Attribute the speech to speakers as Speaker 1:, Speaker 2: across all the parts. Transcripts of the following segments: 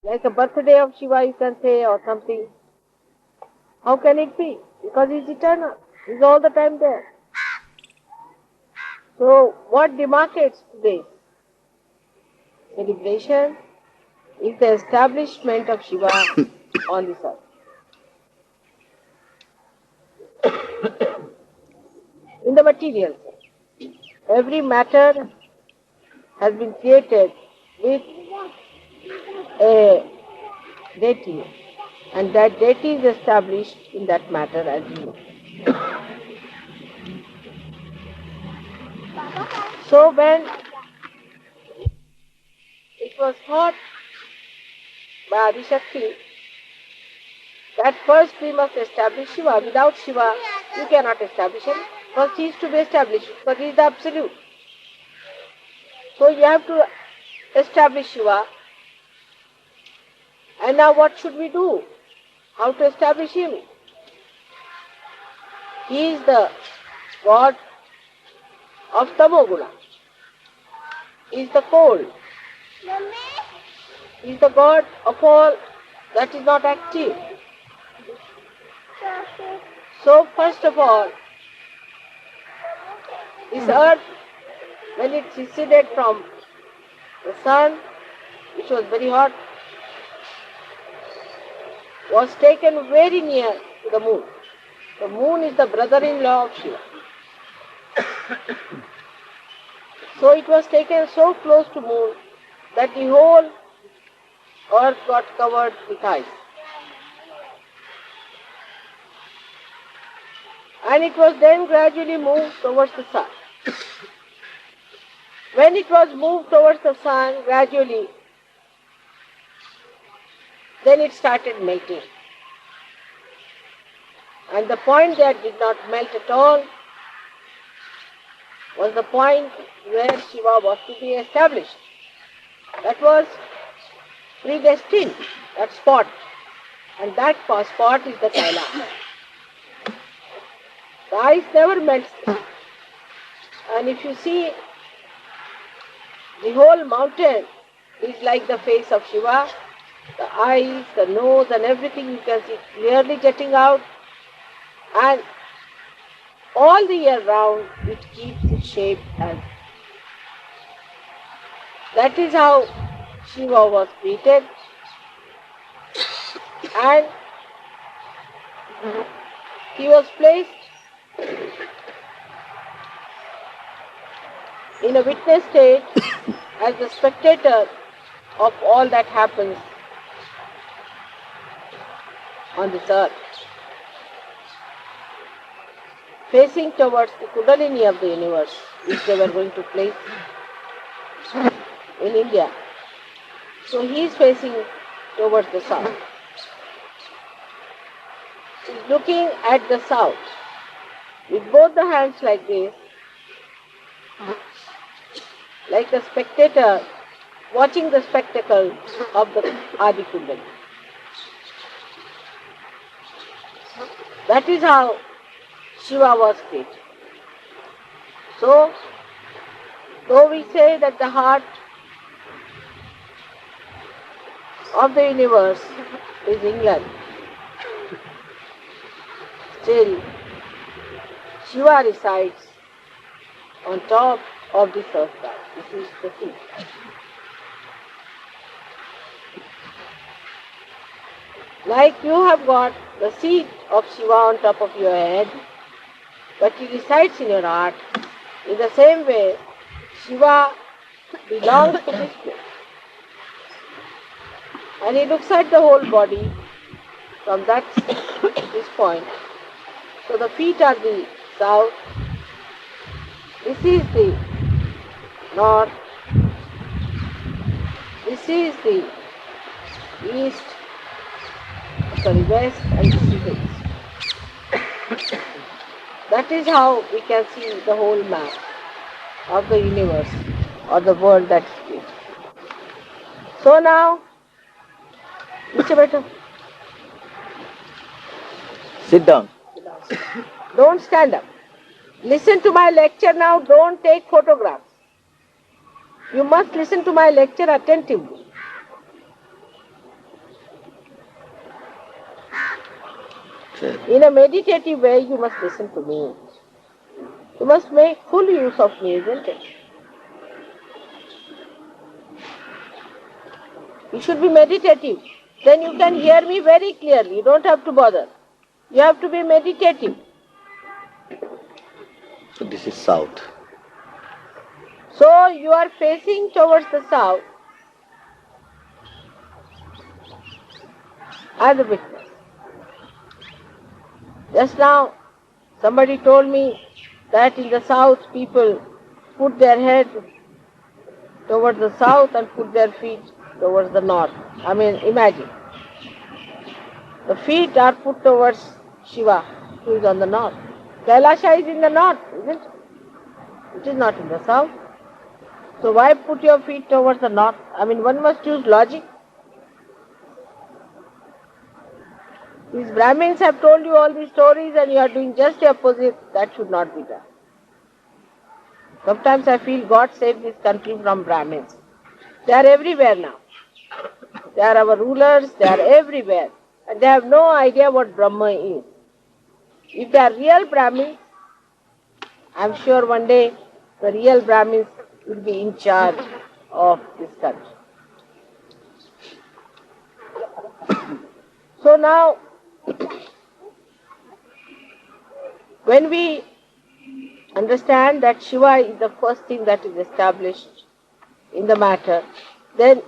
Speaker 1: Like a birthday of Shiva, you can say, or something. How can it be? Because he's eternal. He's all the time there. So, what demarcates today's celebration is the establishment of Shiva on this earth. In the material sense, every matter has been created with a deity, and that deity is established in that matter as you know. So when it was thought by Adishakti that first we must establish Shiva. Without Shiva, you cannot establish him. First he is to be established, because he is the absolute. So you have to establish Shiva. And now what should we do? How to establish him? He is the God of Tamoguna. He is the cold. He is the God of all that is not active. So first of all, this earth, when it receded from the sun, which was very hot, was taken very near to the moon. The moon is the brother-in-law of Shiva. So it was taken so close to moon that the whole earth got covered with ice. And it was then gradually moved towards the sun. When it was moved towards the sun gradually, then it started melting. And the point that did not melt at all was the point where Shiva was to be established. That was predestined, that spot. And that spot is the Kailash. The ice never melts. And if you see, the whole mountain is like the face of Shiva. The eyes, the nose and everything you can see clearly jetting out. And all the year round it keeps its shape as. That is how Shiva was created. And he was placed in a witness state as the spectator of all that happens on this earth, facing towards the Kundalini of the universe, which they were going to place in India. So he is facing towards the south. He is looking at the south with both the hands like this, like a spectator watching the spectacle of the Adi Kundalini. That is how Shiva was created. So, though we say that the heart of the universe is England, still Shiva resides on top of this earth. This is the seat. Like you have got the seat of Shiva on top of your head, but he resides in your heart. In the same way, Shiva belongs to this place. And he looks at the whole body from this point. So the feet are the south, this is the north, this is the east, west, and this is the east. That is how we can see the whole map of the universe or the world that is created. So now, Mr. Better,
Speaker 2: Sit down.
Speaker 1: don't stand up. Listen to my lecture now, don't take photographs. You must listen to my lecture attentively.
Speaker 2: Yes.
Speaker 1: In a meditative way, you must listen to me. You must make full use of me, isn't it? You should be meditative. Then you can hear me very clearly. You don't have to bother. You have to be meditative.
Speaker 2: So this is south.
Speaker 1: So you are facing towards the south as a witness. Just now, somebody told me that in the south people put their head towards the south and put their feet towards the north. I mean, imagine. The feet are put towards Shiva, who is on the north. Kailasha is in the north, isn't it? It is not in the south. So why put your feet towards the north? I mean, one must use logic. These Brahmins have told you all these stories and you are doing just the opposite. That should not be done. Sometimes I feel God save this country from Brahmins. They are everywhere now. They are our rulers, they are everywhere. And they have no idea what Brahma is. If they are real Brahmins, I am sure one day the real Brahmins will be in charge of this country. So now, when we understand that Shiva is the first thing that is established in the matter, then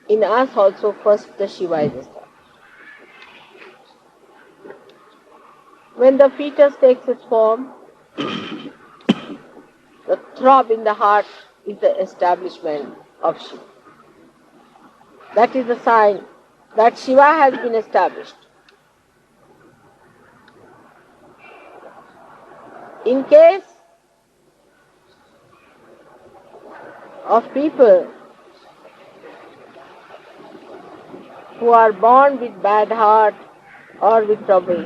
Speaker 1: in us also first the Shiva is established. When the fetus takes its form, the throb in the heart is the establishment of Shiva. That is the sign that Shiva has been established. In case of people who are born with bad heart or with trouble,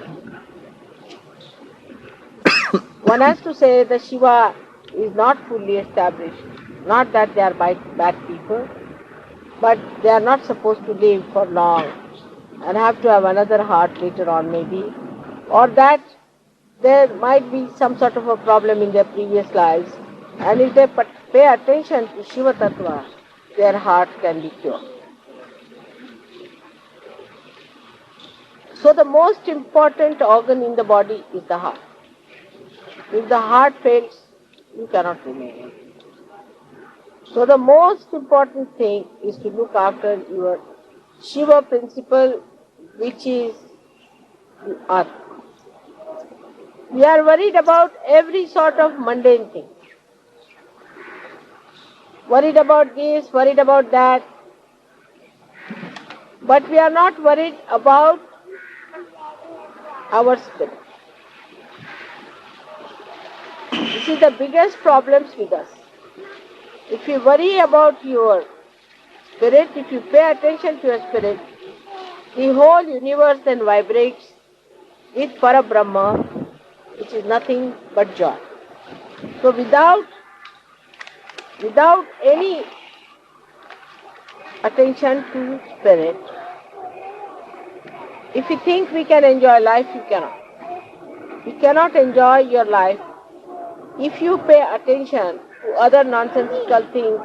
Speaker 1: one has to say that Shiva is not fully established. Not that they are bad people, but they are not supposed to live for long and have to have another heart later on maybe, or that there might be some sort of a problem in their previous lives, and if they pay attention to Shiva Tattva, their heart can be cured. So the most important organ in the body is the heart. If the heart fails, you cannot remain. So the most important thing is to look after your Shiva principle, which is the earth. We are worried about every sort of mundane thing. Worried about this, worried about that. But we are not worried about our spirit. This is the biggest problems with us. If you worry about your spirit, if you pay attention to your spirit, the whole universe then vibrates with Parabrahma, which is nothing but joy. So without any attention to spirit, if you think we can enjoy life, you cannot. You cannot enjoy your life if you pay attention to other nonsensical things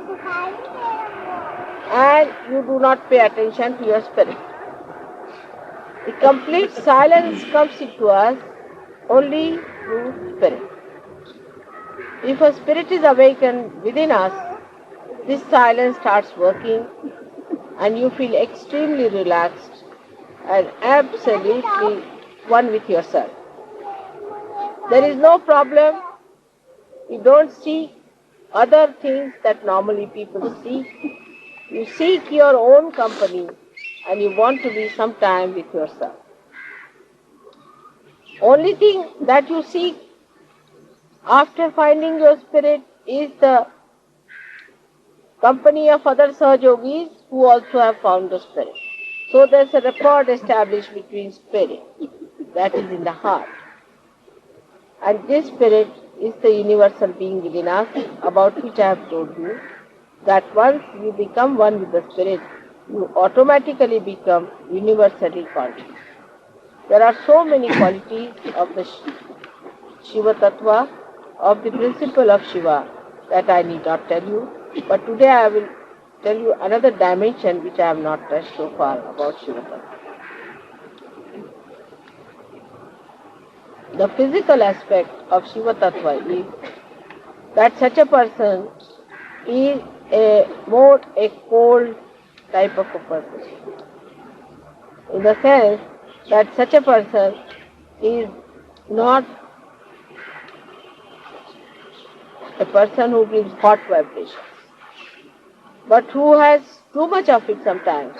Speaker 1: and you do not pay attention to your spirit. The complete silence comes into us only through spirit. If a spirit is awakened within us, this silence starts working and you feel extremely relaxed and absolutely one with yourself. There is no problem. You don't seek other things that normally people seek. You seek your own company and you want to be some time with yourself. Only thing that you seek after finding your spirit is the company of other Sahajogis who also have found the spirit. So there's a rapport established between spirit, that is in the heart. And this spirit is the universal being within us, about which I have told you, that once you become one with the spirit, you automatically become universally conscious. There are so many qualities of the Shiva Tattva, of the principle of Shiva, that I need not tell you. But today I will tell you another dimension which I have not touched so far about Shiva Tattva. The physical aspect of Shiva Tattva is that such a person is more a cold type of a person. In the sense that such a person is not a person who gives hot vibrations, but who has too much of it sometimes,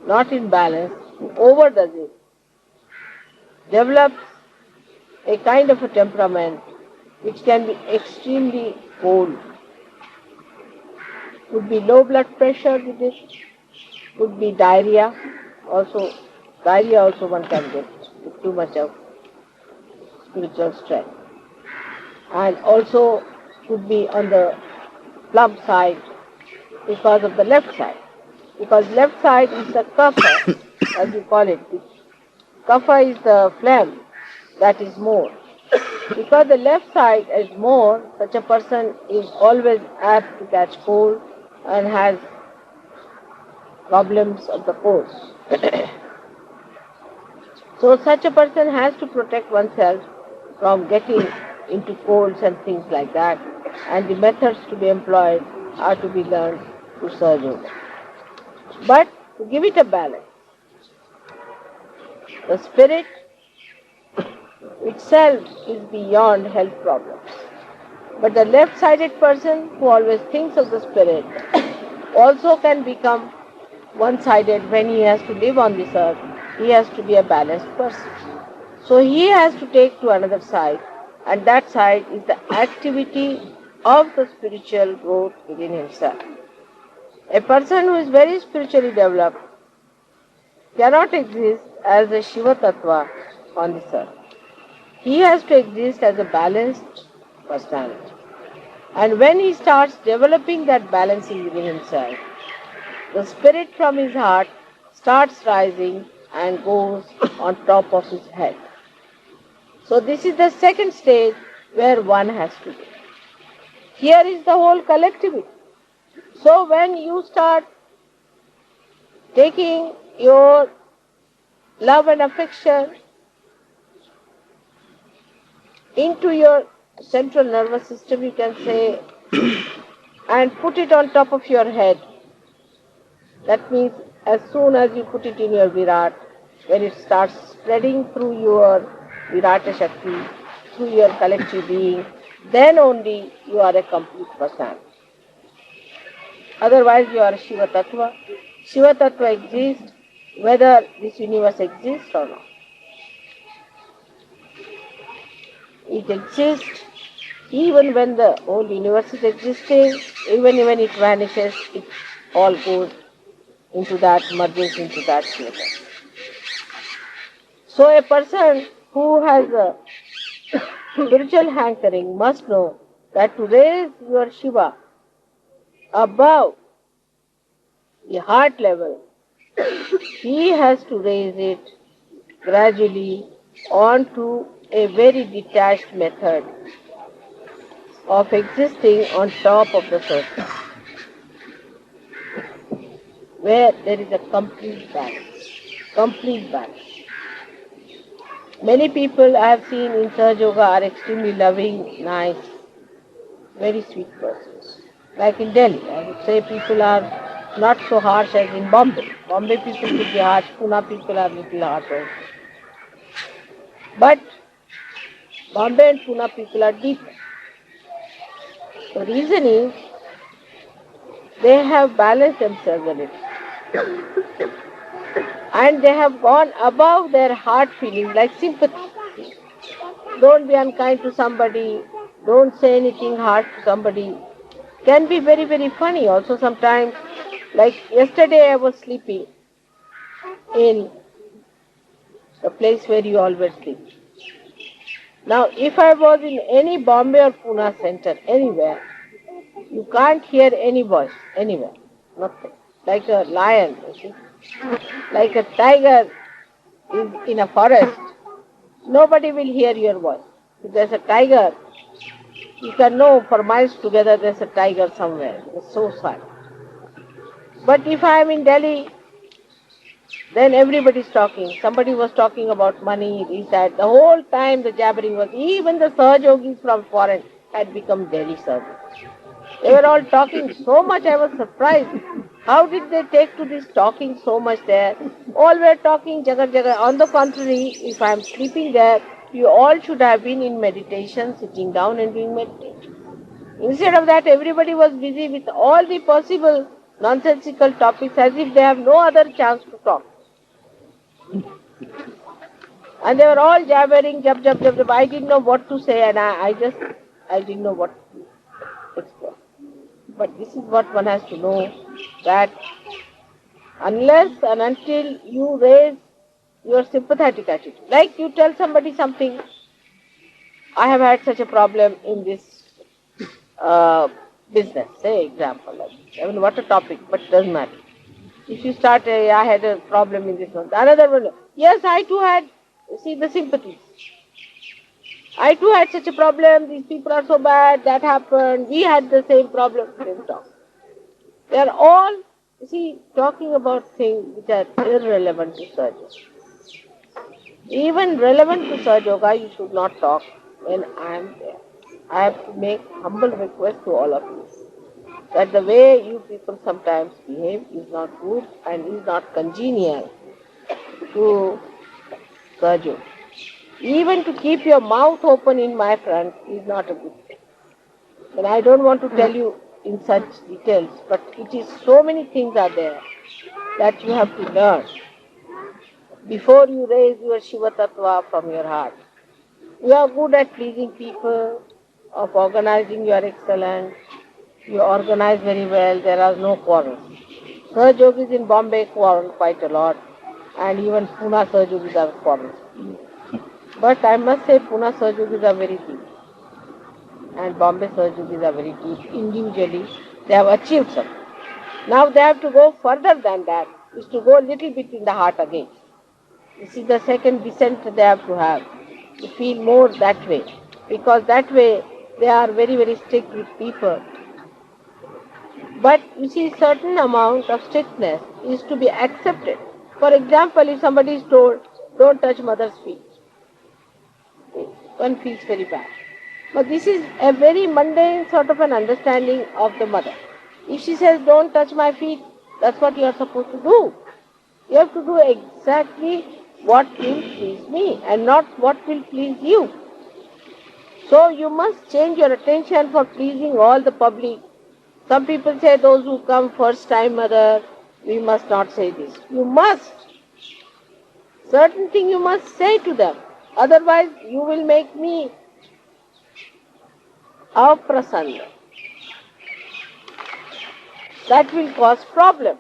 Speaker 1: not in balance, who overdoes it, develops a kind of a temperament which can be extremely cold. Could be low blood pressure with it, could be diarrhea also. Diarrhea also one can get with too much of spiritual strength. And also could be on the plump side because of the left side. Because left side is the kapha, as you call it. Kapha is the phlegm that is more. Because the left side is more, such a person is always apt to catch cold and has problems of the pores. So such a person has to protect oneself from getting into colds and things like that, and the methods to be employed are to be learned to surge over. But to give it a balance, the spirit itself is beyond health problems. But the left-sided person who always thinks of the spirit also can become one-sided when he has to live on this earth. He has to be a balanced person. So he has to take to another side, and that side is the activity of the spiritual growth within himself. A person who is very spiritually developed cannot exist as a Shiva Tattva on this earth. He has to exist as a balanced personality. And when he starts developing that balancing within himself, the spirit from his heart starts rising and goes on top of his head. So this is the second stage where one has to be. Here is the whole collectivity. So when you start taking your love and affection into your central nervous system, you can say, and put it on top of your head. That means as soon as you put it in your Virat, when it starts spreading through your Virata Shakti, through your collective being, then only you are a complete person. Otherwise you are a Shiva Tattva. Shiva Tattva exists whether this universe exists or not. It exists even when the whole universe is existing, even when it vanishes, it all goes into that, merges into that later. So a person who has a spiritual hankering must know that to raise your Shiva above the heart level, he has to raise it gradually onto a very detached method of existing on top of the surface, where there is a complete balance. Complete balance. Many people I have seen in Sahaja Yoga are extremely loving, nice, very sweet persons. Like in Delhi, I would say people are not so harsh as in Bombay. Bombay people could be harsh, Pune people are little harsh also. But Bombay and Pune people are deep. The reason is they have balanced themselves a little. And they have gone above their heart feelings like sympathy. Don't be unkind to somebody, don't say anything harsh to somebody. Can be very, very funny also sometimes. Like yesterday I was sleeping in the place where you always sleep. Now if I was in any Bombay or Pune center, anywhere, you can't hear any voice, anywhere, nothing. Like a lion, you see. Like a tiger is in a forest, nobody will hear your voice. If there's a tiger, you can know for miles together there's a tiger somewhere. It's so sad. But if I am in Delhi, then everybody's talking. Somebody was talking about money, this, that. The whole time the jabbering was, even the Sahajogis from foreign had become Delhi Sahajogis. They were all talking so much, I was surprised. How did they take to this talking so much there? All were talking jagar jagar. On the contrary, if I am sleeping there, you all should have been in meditation, sitting down and doing meditation. Instead of that, everybody was busy with all the possible nonsensical topics as if they have no other chance to talk. And they were all jabbering, jab, jab, jab, jab. I didn't know what to say and I didn't know what to explain. But this is what one has to know, that unless and until you raise your sympathetic attitude, like you tell somebody something, I have had such a problem in this business, say example, like I mean what a topic, but it doesn't matter. If you start, I had a problem in this one, another one, yes, I too had, see the sympathies. I too had such a problem, these people are so bad, that happened, we had the same problem, same talk. They are all, you see, talking about things which are irrelevant to Sahaja. Even relevant to Sahaja Yoga, you should not talk when I am there. I have to make humble request to all of you that the way you people sometimes behave is not good and is not congenial to Sahaja Yoga. Even to keep your mouth open in my front is not a good thing. And I don't want to tell you in such details, but it is so many things are there that you have to learn before you raise your Shiva Tattva from your heart. You are good at pleasing people, of organizing, you are excellent, you organize very well, there are no quarrels. Sahajogis in Bombay quarrel quite a lot, and even Pune Sahajogis are quarrels. But I must say Pune Sahajogis are very deep, and Bombay Sahajogis are very deep. Individually, they have achieved something. Now they have to go further than that, is to go a little bit in the heart again. This is the second descent they have to feel more that way. Because that way they are very, very strict with people. But you see, certain amount of strictness is to be accepted. For example, if somebody is told, don't touch mother's feet, one feels very bad. But this is a very mundane sort of an understanding of the mother. If she says, don't touch my feet, that's what you are supposed to do. You have to do exactly what will please me and not what will please you. So you must change your attention for pleasing all the public. Some people say those who come first time, mother, we must not say this. You must. Certain thing you must say to them. Otherwise you will make me aprasanna. That will cause problem.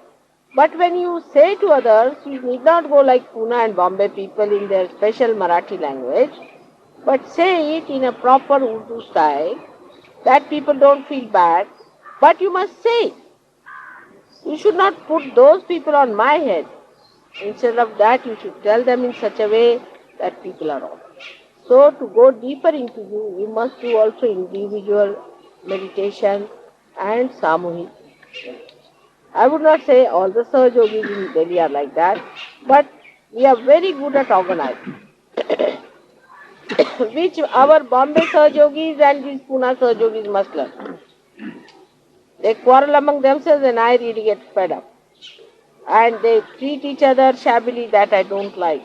Speaker 1: But when you say to others, you need not go like Pune and Bombay people in their special Marathi language, but say it in a proper Urdu style, that people don't feel bad, but you must say it. You should not put those people on my head. Instead of that, you should tell them in such a way that people are all. So to go deeper into you, we must do also individual meditation and samuhik. I would not say all the Sahajogis in Delhi are like that, but we are very good at organizing. Which our Bombay Sahajogis and these Pune Sahajogis must learn. They quarrel among themselves and I really get fed up. And they treat each other shabbily, that I don't like.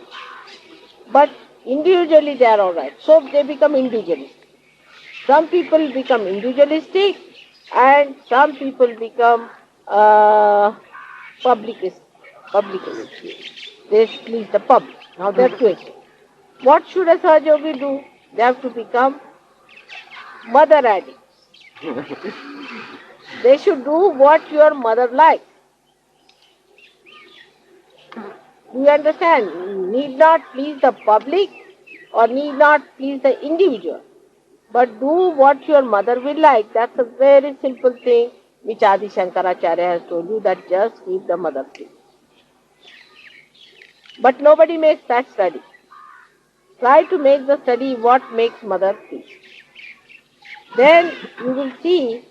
Speaker 1: But individually they are alright. So they become individualistic. Some people become individualistic and some people become publicist. They please the public. Now there are two extremes. What should a Sahajogi do? They have to become mother addicts. They should do what your mother likes. Do you understand? Need not please the public or need not please the individual. But do what your mother will like. That's a very simple thing which Adi Shankaracharya has told you, that just keep the mother free. But nobody makes that study. Try to make the study what makes mother feel. Then you will see,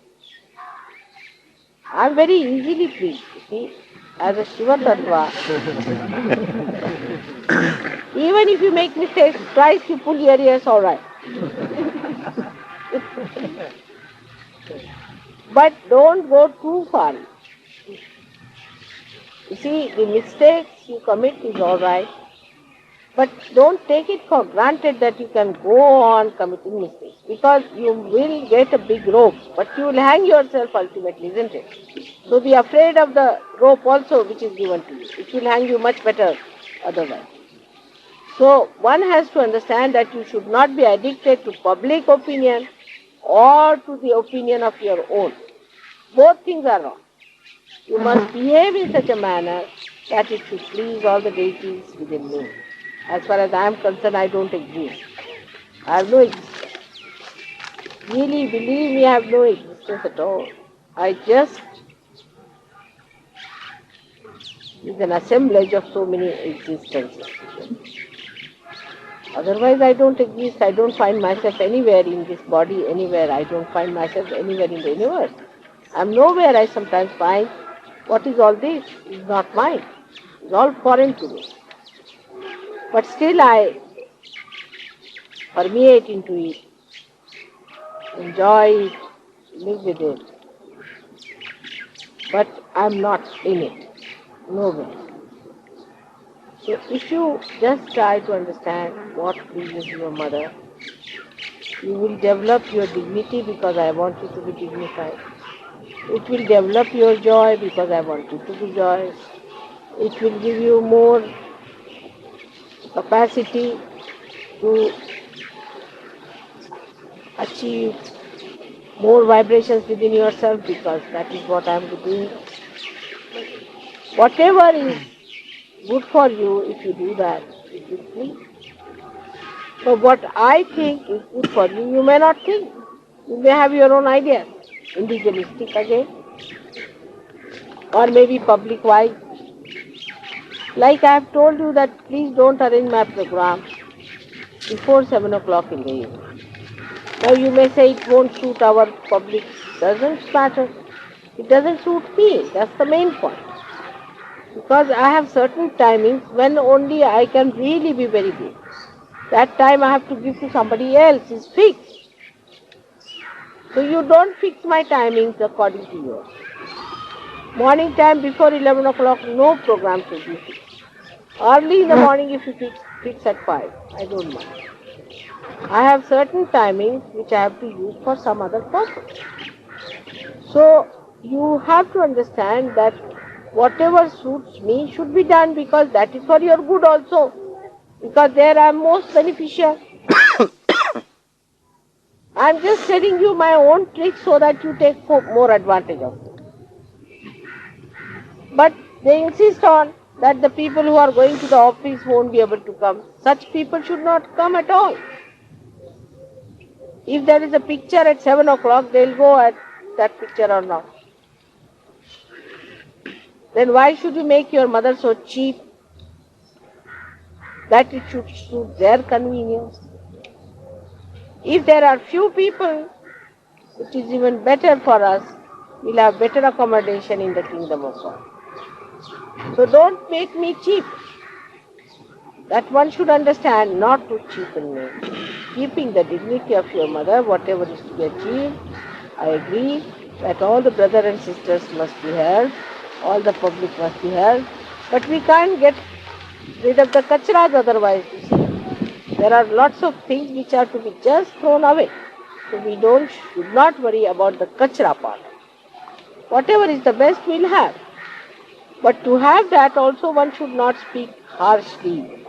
Speaker 1: I am very easily pleased. You see, as a Shiva Tattva, even if you make mistakes, twice you pull your ears, all right. But don't go too far. You see, the mistakes you commit is all right, but don't take it for granted that you can go on committing mistakes, because you will get a big rope, but you will hang yourself ultimately, isn't it? So be afraid of the rope also which is given to you. It will hang you much better otherwise. So one has to understand that you should not be addicted to public opinion or to the opinion of your own. Both things are wrong. You must behave in such a manner that it should please all the deities within me. As far as I am concerned, I don't exist. I have no existence. Really, believe me, I have no existence at all. I just is an assemblage of so many existences. Otherwise, I don't exist. I don't find myself anywhere in this body, anywhere. I don't find myself anywhere in the universe. I'm nowhere. I sometimes find, what is all this? It's not mine. It's all foreign to me. But still I permeate into it, enjoy it, live with it. But I'm not in it. Nowhere. So if you just try to understand what pleases your mother, you will develop your dignity because I want you to be dignified. It will develop your joy because I want you to be joyous. It will give you more capacity to achieve more vibrations within yourself, because that is what I am doing. Whatever is good for you, if you do that, it will please. So what I think is good for you, you may not think. You may have your own ideas, individualistic again, or maybe public-wise. Like I have told you that please don't arrange my program before 7 o'clock in the evening. Now you may say it won't suit our public. Doesn't matter. It doesn't suit me. That's the main point. Because I have certain timings when only I can really be very good. That time I have to give to somebody else. It's fixed. So you don't fix my timings according to yours. Morning time before 11 o'clock, no program should be fixed. Early in the morning if you fix at 5, I don't mind. I have certain timings which I have to use for some other purpose. So you have to understand that whatever suits me should be done, because that is for your good also. Because there I am most beneficial. I am just telling you my own tricks so that you take more advantage of it. But they insist on that the people who are going to the office won't be able to come. Such people should not come at all. If there is a picture at 7 o'clock, they will go at that picture or not. Then why should you make your mother so cheap that it should suit their convenience? If there are few people, it is even better for us. We'll have better accommodation in the kingdom of God. So don't make me cheap. That one should understand, not to cheapen me. Keeping the dignity of your mother, whatever is to be achieved, I agree that all the brothers and sisters must be heard, all the public must be heard, but we can't get rid of the kachras otherwise, you see. There are lots of things which are to be just thrown away. So we should not worry about the kachra part. Whatever is the best we'll have. But to have that also one should not speak harshly.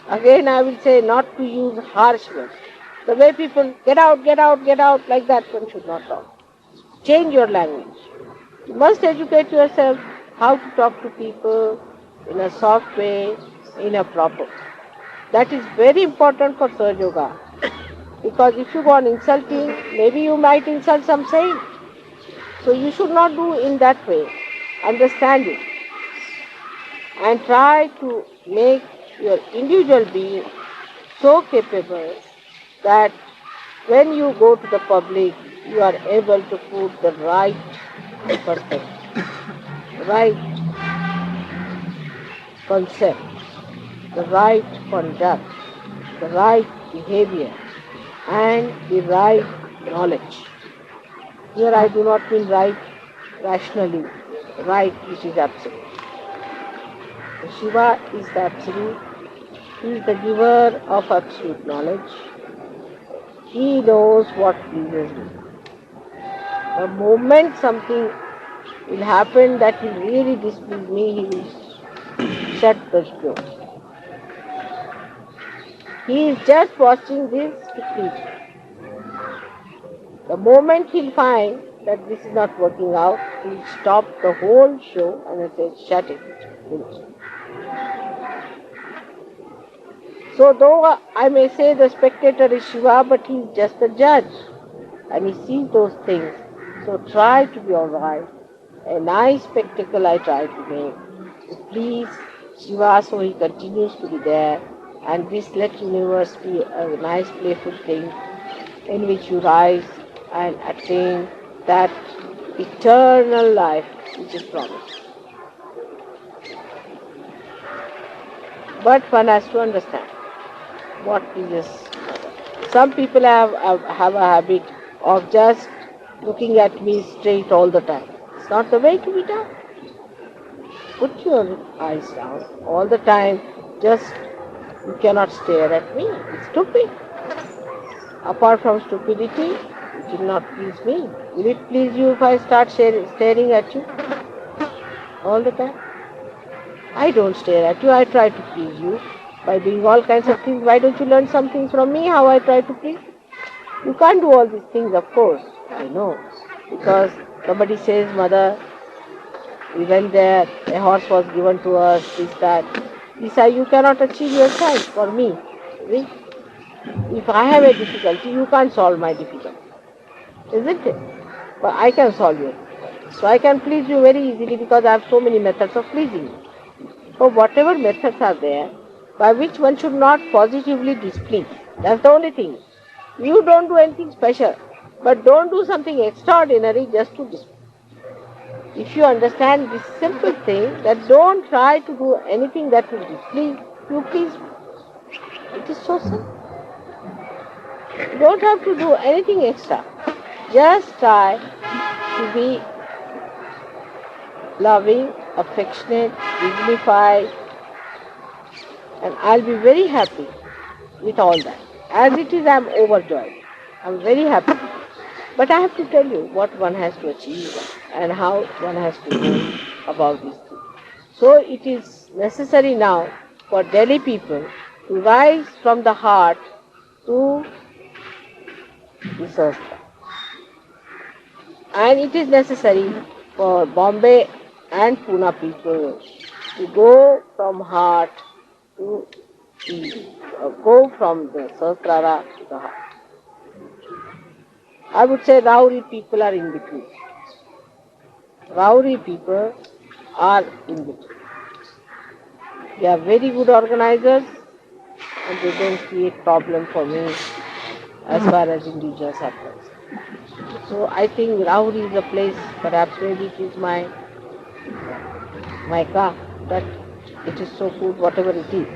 Speaker 1: Again I will say not to use harsh words. The way people get out, like that one should not talk. Change your language. You must educate yourself how to talk to people in a soft way, in a proper. That is very important for Sahaja Yoga. Because if you go on insulting, maybe you might insult some saint. So you should not do in that way. Understand it. And try to make your individual being so capable that when you go to the public, you are able to put the right perspective, right concept, the right conduct, the right behavior, and the right knowledge. Here I do not mean right rationally, right which is absolute. Shiva is the absolute. He is the giver of absolute knowledge. He knows what pleases me. The moment something will happen that will really displease me, he will shut the door. He is just watching this to please me. The moment he'll find that this is not working out, he'll stop the whole show and he'll say, shut it, finish. So though I may say the spectator is Shiva, but he is just a judge and he sees those things. So try to be alright. A nice spectacle I try to make to please Shiva so he continues to be there, and this let universe be a nice playful thing in which you rise and attain that eternal life which is promised. But one has to understand what is. Some people have a habit of just looking at me straight all the time. It's not the way to be done. Put your eyes down all the time. Just you cannot stare at me. It's stupid. Apart from stupidity, it will not please me. Will it please you if I start staring at you all the time? I don't stare at you. I try to please you by doing all kinds of things. Why don't you learn some things from me, how I try to please? You can't do all these things, of course. I know. Because somebody says, Mother, we went there, a horse was given to us, this, that. Lisa, you cannot achieve your child for me. See? If I have a difficulty, you can't solve my difficulty. Isn't it? But I can solve your difficulty. So I can please you very easily because I have so many methods of pleasing you. So whatever methods are there, by which one should not positively displease. That's the only thing. You don't do anything special, but don't do something extraordinary just to displease. If you understand this simple thing, that don't try to do anything that will displease, you please. It is so simple. You don't have to do anything extra. Just try to be loving, affectionate, dignified, and I'll be very happy with all that. As it is, I'm overjoyed. I'm very happy. But I have to tell you what one has to achieve and how one has to go about these things. So it is necessary now for Delhi people to rise from the heart to the Sastra. And it is necessary for Bombay and Pune people to go from heart to go from the Sahasrara to the heart. I would say Rauri people are in between. Rauri people are in between. They are very good organizers and they don't create problem for me as far as individuals are concerned. So I think Rauri is a place, perhaps maybe it is my car, that it is so good whatever it is.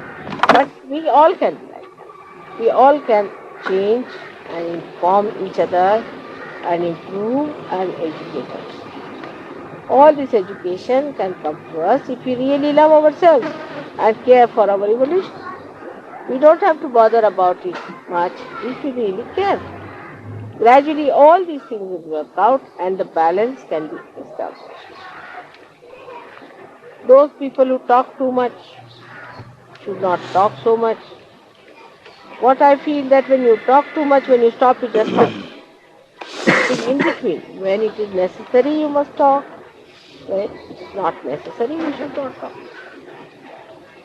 Speaker 1: But we all can be like that. We all can change and inform each other and improve and educate us. All this education can come to us if we really love ourselves and care for our evolution. We don't have to bother about it much if we really care. Gradually all these things will work out and the balance can be established. Those people who talk too much should not talk so much. What I feel that when you talk too much, when you stop, you just stop. It is in between. When it is necessary, you must talk. When it is not necessary, you should not talk.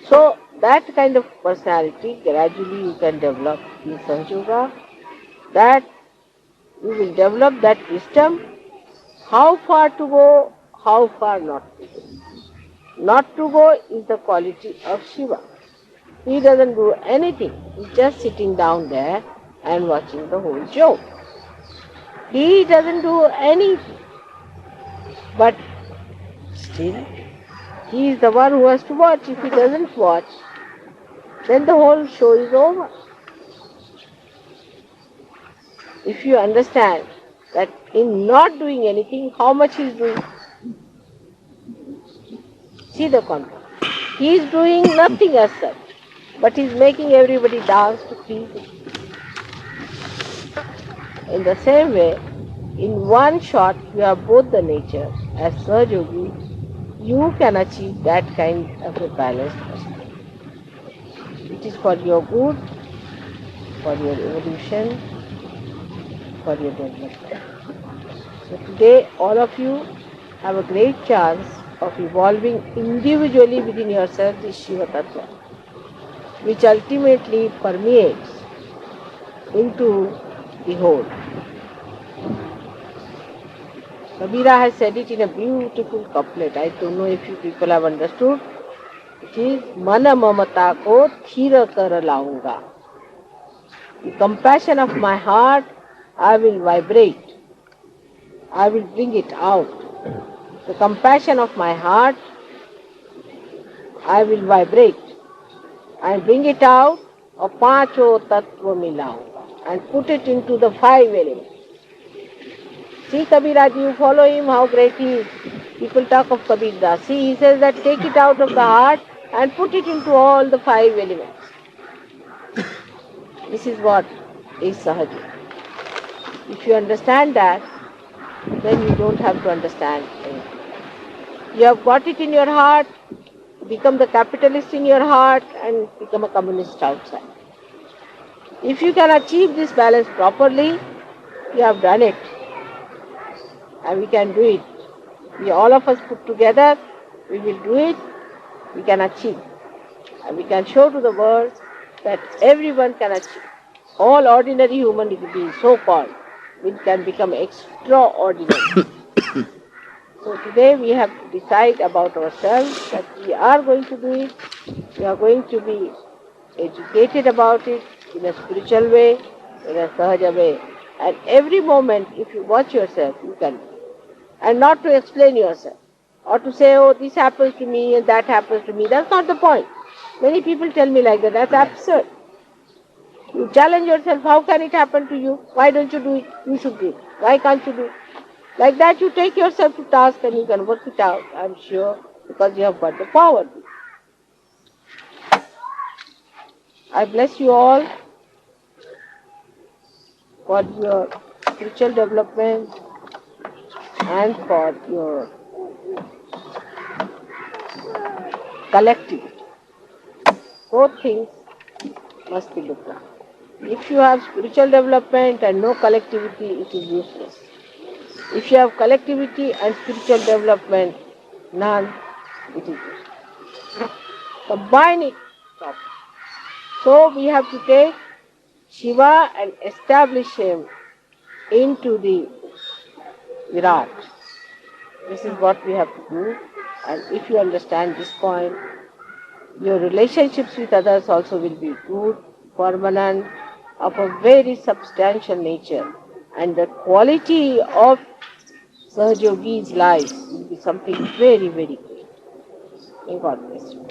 Speaker 1: So that kind of personality gradually you can develop in Sahaja Yoga. That you will develop that wisdom, how far to go, how far not to go. Not to go is the quality of Shiva. He doesn't do anything. He's just sitting down there and watching the whole show. He doesn't do anything. But still, he is the one who has to watch. If he doesn't watch, then the whole show is over. If you understand that in not doing anything, how much he is doing, see the contrast. He is doing nothing as such, but he is making everybody dance to please him. In the same way, in one shot, you have both the nature. As Sahaja-yogi, you can achieve that kind of a balanced personality. It is for your good, for your evolution, for your development. So today, all of you have a great chance of evolving individually within yourself this Shiva Tattva, which ultimately permeates into the whole. Kabira has said it in a beautiful couplet. I don't know if you people have understood. It is Mana mamata ko thira kar launga. The compassion of my heart, I will vibrate. I will bring it out. The compassion of my heart, I will vibrate and bring it out of Pancho Tattva Milaunga and put it into the 5 elements. See Kabiraj, you follow him, how great he is. People talk of Kabir Das. See, he says that take it out of the heart and put it into all the 5 elements. This is what is Sahaja. If you understand that, then you don't have to understand anything. You have got it in your heart, become the capitalist in your heart and become a communist outside. If you can achieve this balance properly, you have done it. And we can do it. We all of us put together, we will do it, we can achieve. And we can show to the world that everyone can achieve. All ordinary human beings, so-called, we can become extraordinary. So today we have to decide about ourselves that we are going to do it, we are going to be educated about it in a spiritual way, in a sahaja way. And every moment, if you watch yourself, you can do it. And not to explain yourself, or to say, oh, this happens to me and that happens to me. That's not the point. Many people tell me like that. That's absurd. You challenge yourself, how can it happen to you? Why don't you do it? You should do it. Why can't you do it? Like that you take yourself to task and you can work it out, I'm sure, because you have got the power. I bless you all for your spiritual development and for your collectivity. Both things must be looked at. If you have spiritual development and no collectivity, it is useless. If you have collectivity and spiritual development, none, it is useless. Combine it properly. So we have to take Shiva and establish him into the Virat. This is what we have to do. And if you understand this point, your relationships with others also will be good, permanent, of a very substantial nature. And the quality of Sahaja-yogi's life will be something very, very great. May God bless you.